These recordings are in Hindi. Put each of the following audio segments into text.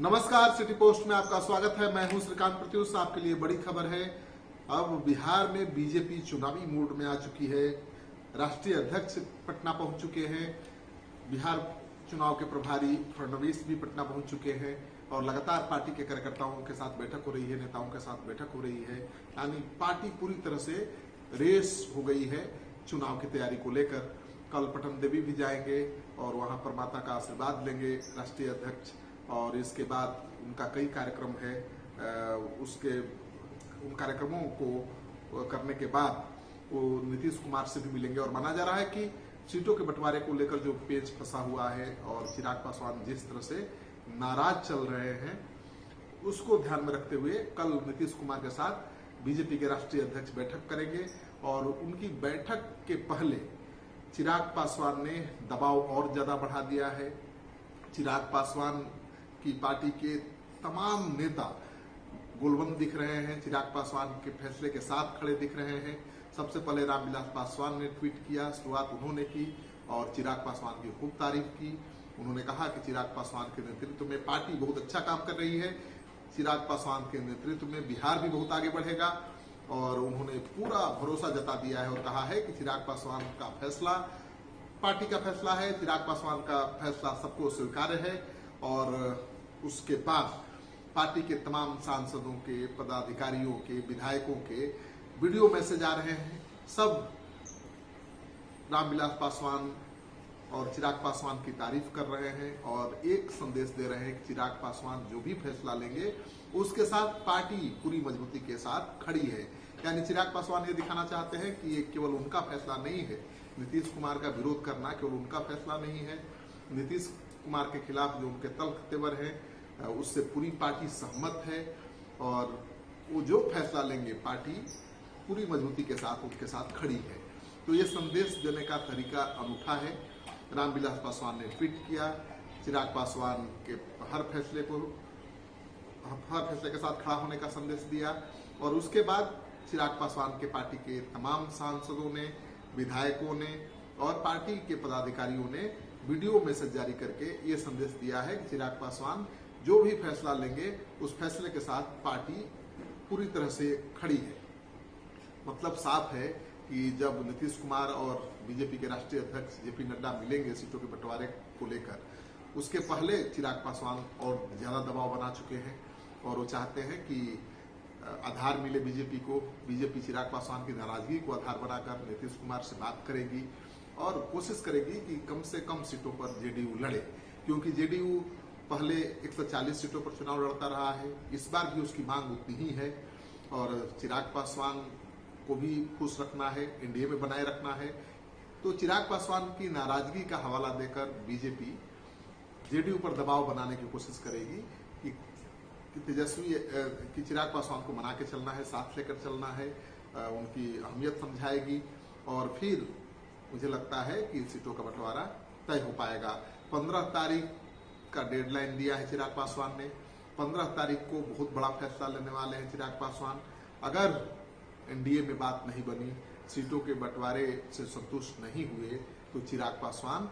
नमस्कार, सिटी पोस्ट में आपका स्वागत है। मैं हूं श्रीकांत प्रत्युष। आपके लिए बड़ी खबर है। अब बिहार में बीजेपी चुनावी मूड में आ चुकी है। राष्ट्रीय अध्यक्ष पटना पहुंच चुके हैं। बिहार चुनाव के प्रभारी फडणवीस भी पटना पहुंच चुके हैं और लगातार पार्टी के कार्यकर्ताओं के साथ बैठक हो रही है, नेताओं के साथ बैठक हो रही है। यानी पार्टी पूरी तरह से रेस हो गई है चुनाव की तैयारी को लेकर। कल पटन देवी भी जाएंगे और वहां पर माता का आशीर्वाद लेंगे राष्ट्रीय अध्यक्ष, और इसके बाद उनका कई कार्यक्रम है। उन कार्यक्रमों को करने के बाद वो नीतीश कुमार से भी मिलेंगे और माना जा रहा है कि सीटों के बंटवारे को लेकर जो पेच फंसा हुआ है और चिराग पासवान जिस तरह से नाराज चल रहे हैं उसको ध्यान में रखते हुए कल नीतीश कुमार के साथ बीजेपी के राष्ट्रीय अध्यक्ष बैठक करेंगे। और उनकी बैठक के पहले चिराग पासवान ने दबाव और ज्यादा बढ़ा दिया है। चिराग पासवान की पार्टी के तमाम नेता गोलबंद दिख रहे हैं, चिराग पासवान के फैसले के साथ खड़े दिख रहे हैं। सबसे पहले रामविलास पासवान ने ट्वीट किया, शुरुआत उन्होंने की और चिराग पासवान की खूब तारीफ की। उन्होंने कहा कि चिराग पासवान के नेतृत्व में पार्टी बहुत अच्छा काम कर रही है, चिराग पासवान के नेतृत्व में बिहार भी बहुत आगे बढ़ेगा। और उन्होंने पूरा भरोसा जता दिया है और कहा है कि चिराग पासवान का फैसला पार्टी का फैसला है, चिराग पासवान का फैसला सबको स्वीकार्य है। और उसके बाद पार्टी के तमाम सांसदों के, पदाधिकारियों के, विधायकों के वीडियो मैसेज आ रहे हैं। सब रामविलास पासवान और चिराग पासवान की तारीफ कर रहे हैं और एक संदेश दे रहे हैं कि चिराग पासवान जो भी फैसला लेंगे उसके साथ पार्टी पूरी मजबूती के साथ खड़ी है। यानी चिराग पासवान ये दिखाना चाहते हैं कि ये केवल उनका फैसला नहीं है, नीतीश कुमार का विरोध करना केवल उनका फैसला नहीं है। नीतीश कुमार के खिलाफ जो उनके तल्ख तेवर है उससे पूरी पार्टी सहमत है और वो जो फैसला लेंगे पार्टी पूरी मजबूती के साथ उनके साथ खड़ी है। तो ये संदेश देने का तरीका अनूठा है। रामविलास पासवान ने ट्वीट किया, चिराग पासवान के हर फैसले के साथ खड़ा होने का संदेश दिया। और उसके बाद चिराग पासवान के पार्टी के तमाम सांसदों ने, विधायकों ने और पार्टी के पदाधिकारियों ने वीडियो मैसेज जारी करके ये संदेश दिया है कि चिराग पासवान जो भी फैसला लेंगे उस फैसले के साथ पार्टी पूरी तरह से खड़ी है। मतलब साफ है कि जब नीतीश कुमार और बीजेपी के राष्ट्रीय अध्यक्ष जेपी नड्डा मिलेंगे सीटों के बंटवारे को लेकर, उसके पहले चिराग पासवान और ज्यादा दबाव बना चुके हैं और वो चाहते हैं कि आधार मिले बीजेपी को। बीजेपी चिराग पासवान की नाराजगी को आधार बनाकर नीतीश कुमार से बात करेगी और कोशिश करेगी कि कम से कम सीटों पर जेडीयू लड़े, क्योंकि जेडीयू पहले 140 सीटों पर चुनाव लड़ता रहा है। इस बार भी उसकी मांग उतनी ही है और चिराग पासवान को भी खुश रखना है, एनडीए में बनाए रखना है। तो चिराग पासवान की नाराजगी का हवाला देकर बीजेपी जेडीयू पर दबाव बनाने की कोशिश करेगी कि तेजस्वी कि चिराग पासवान को मना के चलना है, साथ लेकर चलना है, उनकी अहमियत समझाएगी और फिर मुझे लगता है कि सीटों का बंटवारा तय हो पाएगा। 15 तारीख का डेडलाइन दिया है चिराग पासवान ने। 15 तारीख को बहुत बड़ा फैसला लेने वाले हैं चिराग पासवान। अगर एनडीए में बात नहीं बनी, सीटों के बंटवारे से संतुष्ट नहीं हुए, तो चिराग पासवान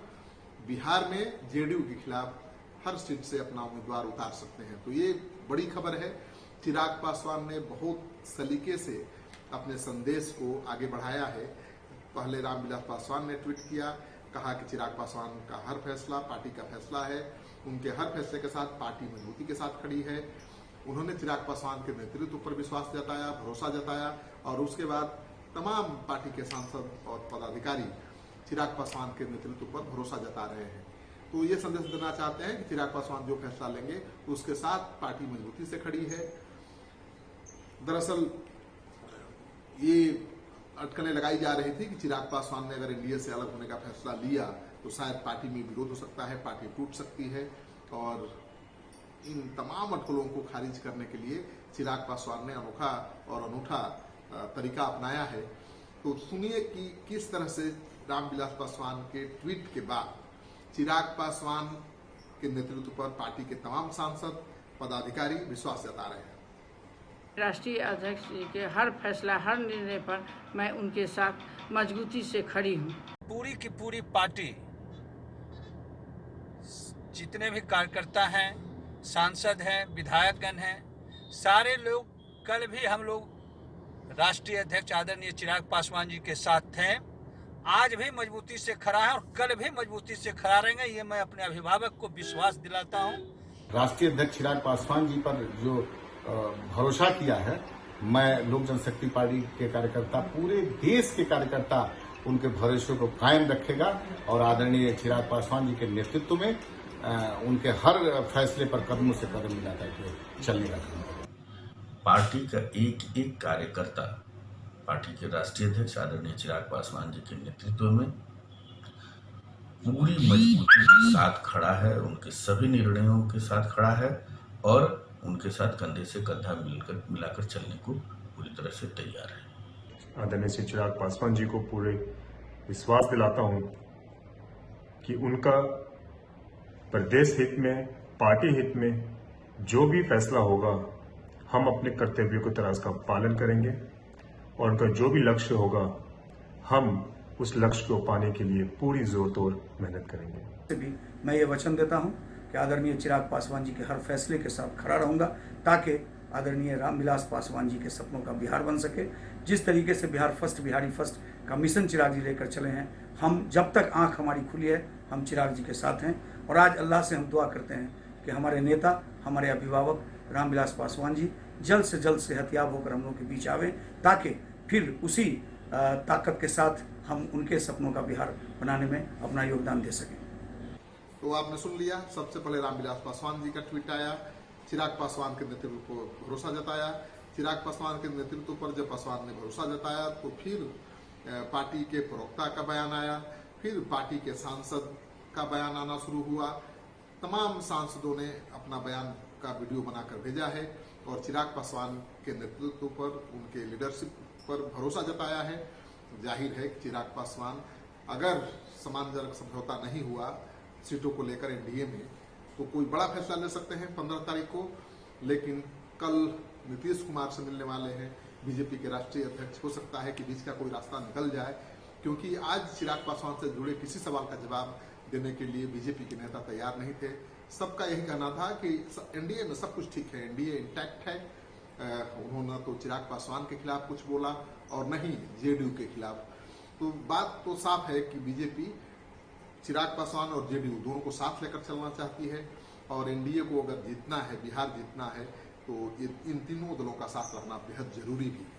बिहार में जेडीयू के खिलाफ हर सीट से अपना उम्मीदवार उतार सकते हैं। तो ये बड़ी खबर है। चिराग पासवान ने बहुत सलीके से अपने संदेश को आगे बढ़ाया है। पहले रामविलास पासवान ने ट्वीट किया, कहा कि चिराग पासवान का हर फैसला पार्टी का फैसला है, उनके हर फैसले के साथ पार्टी मजबूती के साथ खड़ी है। उन्होंने चिराग पासवान के नेतृत्व पर विश्वास जताया, भरोसा जताया और उसके बाद तमाम पार्टी के सांसद और पदाधिकारी चिराग पासवान के नेतृत्व पर भरोसा जता रहे हैं। तो ये संदेश देना चाहते हैं कि चिराग पासवान जो फैसला लेंगे उसके साथ पार्टी मजबूती से खड़ी है। दरअसल ये अटकलें लगाई जा रही थी कि चिराग पासवान ने अगर एनडीए से अलग होने का फैसला लिया तो शायद पार्टी में विरोध हो सकता है, पार्टी टूट सकती है। और इन तमाम अटकलों को खारिज करने के लिए चिराग पासवान ने अनोखा और अनूठा तरीका अपनाया है। तो सुनिए कि किस तरह से रामविलास पासवान के ट्वीट के बाद चिराग पासवान के नेतृत्व पर पार्टी के तमाम सांसद, पदाधिकारी विश्वास जता रहे हैं। राष्ट्रीय अध्यक्ष जी के हर फैसला, हर निर्णय पर मैं उनके साथ मजबूती से खड़ी हूँ। पूरी की पूरी पार्टी जितने भी कार्यकर्ता हैं सांसद हैं, विधायकगण हैं, सारे लोग कल भी हम लोग राष्ट्रीय अध्यक्ष आदरणीय चिराग पासवान जी के साथ थे। आज भी मजबूती से खड़ा है और कल भी मजबूती से खड़ा रहेंगे, ये मैं अपने अभिभावक को विश्वास दिलाता हूँ। राष्ट्रीय अध्यक्ष चिराग पासवान जी पर जो भरोसा किया है, मैं लोक जनशक्ति पार्टी के कार्यकर्ता, पूरे देश के कार्यकर्ता उनके भरोसे को कायम रखेगा और आदरणीय चिराग पासवान जी के नेतृत्व में उनके हर फैसले पर कदमों से कदम मिलाकर के चलने का काम करेगा। पार्टी का एक एक कार्यकर्ता पार्टी के राष्ट्रीय अध्यक्ष आदरणीय चिराग पासवान जी के नेतृत्व में पूरी मजबूती के साथ खड़ा है, उनके सभी निर्णयों के साथ खड़ा है और उनके साथ कंधे से कंधा मिलाकर चलने को पूरी तरह से तैयार है। आदरणीय श्री चिराग पासवान जी को पूरे विश्वास दिलाता हूं कि उनका प्रदेश हित में, पार्टी हित में जो भी फैसला होगा, हम अपने कर्तव्यों की तरह उसका पालन करेंगे और उनका जो भी लक्ष्य होगा, हम उस लक्ष्य को पाने के लिए पूरी जोर तोड़ मेहनत करेंगे। भी मैं ये वचन देता हूं कि आदरणीय चिराग पासवान जी के हर फैसले के साथ खड़ा रहूंगा ताकि आदरणीय रामविलास पासवान जी के सपनों का बिहार बन सके। जिस तरीके से बिहार फर्स्ट, बिहारी फर्स्ट का मिशन चिराग जी लेकर चले हैं, हम जब तक आंख हमारी खुली है, हम चिराग जी के साथ हैं। और आज अल्लाह से हम दुआ करते हैं कि हमारे नेता, हमारे अभिभावक रामविलास पासवान जी जल्द से जल्द सेहतयाब होकर हम लोग के बीच आवे, ताकि फिर उसी ताकत के साथ हम उनके सपनों का बिहार बनाने में अपना योगदान दे सकें। तो आपने सुन लिया, सबसे पहले रामविलास पासवान जी का ट्वीट आया, चिराग पासवान के नेतृत्व को भरोसा जताया। चिराग पासवान के नेतृत्व पर जब पासवान ने भरोसा जताया तो फिर पार्टी के प्रवक्ता का बयान आया, फिर पार्टी के सांसद का बयान आना शुरू हुआ। तमाम सांसदों ने अपना बयान का वीडियो बनाकर भेजा है और चिराग पासवान के नेतृत्व पर, उनके लीडरशिप पर भरोसा जताया है। जाहिर है कि चिराग पासवान, अगर सम्मानजनक समझौता नहीं हुआ सीटों को लेकर एनडीए में, तो कोई बड़ा फैसला ले सकते हैं 15 तारीख को। लेकिन कल नीतीश कुमार से मिलने वाले हैं बीजेपी के राष्ट्रीय अध्यक्ष। हो सकता है कि बीच का कोई रास्ता निकल जाए, क्योंकि आज चिराग पासवान से जुड़े किसी सवाल का जवाब देने के लिए बीजेपी के नेता तैयार नहीं थे। सबका यही कहना था कि एनडीए में सब कुछ ठीक है, एनडीए इंटैक्ट है। उन्होंने तो चिराग पासवान के खिलाफ कुछ बोला और नहीं जेडीयू के खिलाफ। तो बात तो साफ है कि बीजेपी चिराग पासवान और जेडीयू दोनों को साथ लेकर चलना चाहती है और एनडीए को अगर जीतना है, बिहार जीतना है, तो इन तीनों दलों का साथ रहना बेहद जरूरी भी है।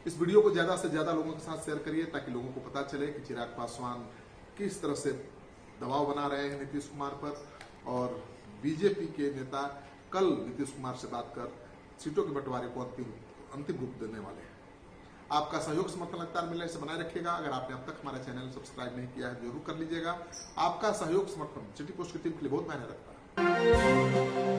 इस वीडियो को ज्यादा से ज्यादा लोगों के साथ शेयर करिए ताकि लोगों को पता चले कि चिराग पासवान किस तरह से दबाव बना रहे हैं नीतीश कुमार पर, और बीजेपी के नेता कल नीतीश कुमार से बात कर सीटों के बंटवारे को अंतिम रूप देने वाले हैं। आपका सहयोग समर्थन लगातार मिलने से बनाए रखिएगा। अगर आपने अब तक हमारा चैनल सब्सक्राइब नहीं किया है, जरूर कर लीजिएगा। आपका सहयोग समर्थन सिटी पोस्ट की टीम के लिए बहुत मायने रखता है।